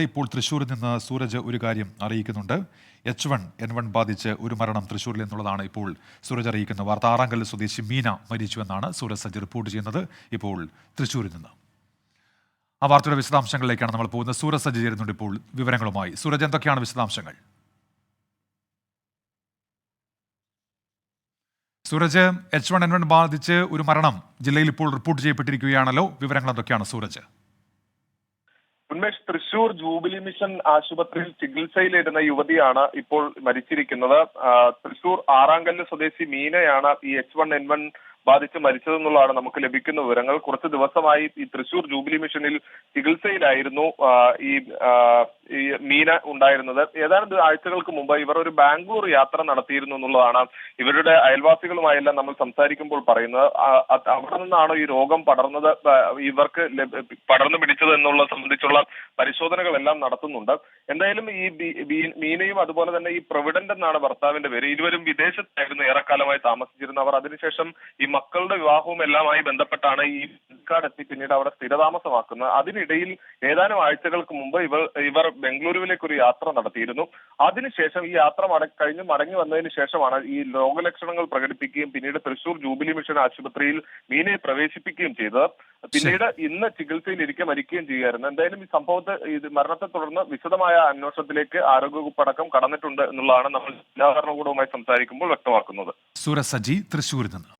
ഇപ്പോൾ തൃശ്ശൂരിൽ നിന്ന് സൂരജ് ഒരു കാര്യം അറിയിക്കുന്നുണ്ട്. H1N1 ബാധിച്ച് ഒരു മരണം തൃശ്ശൂരിൽ എന്നുള്ളതാണ് ഇപ്പോൾ സൂരജ് അറിയിക്കുന്ന വാർത്ത. ആറാങ്കല്ല് സ്വദേശി മീന മരിച്ചുവെന്നാണ് സൂരജ് സജ്ജ് റിപ്പോർട്ട് ചെയ്യുന്നത് ഇപ്പോൾ തൃശ്ശൂരിൽ നിന്ന്. ആ വാർത്തയുടെ വിശദാംശങ്ങളിലേക്കാണ് നമ്മൾ പോകുന്നത്. സൂരജ് സജ്ജ് ചേരുന്നുണ്ട് ഇപ്പോൾ വിവരങ്ങളുമായി. സൂരജ്, എന്തൊക്കെയാണ് വിശദാംശങ്ങൾ? സൂരജ്, H1N1 ബാധിച്ച് ഒരു മരണം ജില്ലയിൽ ഇപ്പോൾ റിപ്പോർട്ട് ചെയ്യപ്പെട്ടിരിക്കുകയാണല്ലോ. വിവരങ്ങൾ എന്തൊക്കെയാണ് സൂരജ്? ഉന്മേഷ്, തൃശൂർ ജൂബിലി മിഷൻ ആശുപത്രിയിൽ ചികിത്സയിലിരുന്ന യുവതിയാണ് ഇപ്പോൾ മരിച്ചിരിക്കുന്നത്. തൃശൂർ ആറാങ്കല്ല് സ്വദേശി മീനയാണ് ഈ H1N1 ബാധിച്ച് മരിച്ചതെന്നുള്ളതാണ് നമുക്ക് ലഭിക്കുന്ന വിവരങ്ങൾ. കുറച്ച് ദിവസമായി ഈ തൃശൂർ ജൂബിലി മിഷനിൽ ചികിത്സയിലായിരുന്നു ഈ മീന ഉണ്ടായിരുന്നത്. ഏതാനും ആഴ്ചകൾക്ക് മുമ്പ് ഇവർ ഒരു ബാംഗ്ലൂർ യാത്ര നടത്തിയിരുന്നു എന്നുള്ളതാണ് ഇവരുടെ അയൽവാസികളുമായെല്ലാം നമ്മൾ സംസാരിക്കുമ്പോൾ പറയുന്നത്. അവിടെ നിന്നാണ് ഈ രോഗം പടർന്നത്, ഇവർക്ക് പടർന്നു പിടിച്ചത് എന്നുള്ളത് സംബന്ധിച്ചുള്ള പരിശോധനകളെല്ലാം നടത്തുന്നുണ്ട്. എന്തായാലും ഈ മീനയും അതുപോലെ തന്നെ ഈ പ്രൊവിഡന്റ് എന്നാണ് ഭർത്താവിന്റെ പേര്. ഇരുവരും വിദേശത്തായിരുന്നു ഏറെക്കാലമായി താമസിച്ചിരുന്നവർ. അതിനുശേഷം ഈ മക്കളുടെ വിവാഹവും എല്ലാമായി ബന്ധപ്പെട്ടാണ് ഈ എത്തി പിന്നീട് അവിടെ സ്ഥിരതാമസമാക്കുന്നത്. അതിനിടയിൽ ഏതാനും ആഴ്ചകൾക്ക് മുമ്പ് ഇവർ ബംഗളൂരുവിലേക്ക് ഒരു യാത്ര നടത്തിയിരുന്നു. അതിനുശേഷം ഈ യാത്ര കഴിഞ്ഞ് മടങ്ങി വന്നതിന് ശേഷമാണ് ഈ രോഗലക്ഷണങ്ങൾ പ്രകടിപ്പിക്കുകയും പിന്നീട് തൃശൂർ ജൂബിലി മിഷൻ ആശുപത്രിയിൽ മീനയെ പ്രവേശിപ്പിക്കുകയും ചെയ്തത്. പിന്നീട് ഇന്ന് ചികിത്സയിലിരിക്കെ മരിക്കുകയും ചെയ്യുകയായിരുന്നു. എന്തായാലും ഈ സംഭവത്തെ മരണത്തെ തുടർന്ന് വിശദമായ അന്വേഷണത്തിലേക്ക് ആരോഗ്യവകുപ്പ് അടക്കം കടന്നിട്ടുണ്ട് എന്നുള്ളതാണ് നമ്മൾ ജില്ലാ ഭരണകൂടവുമായി സംസാരിക്കുമ്പോൾ വ്യക്തമാക്കുന്നത്. സൂരജ് സജ്ജി തൃശ്ശൂരിൽ നിന്ന്.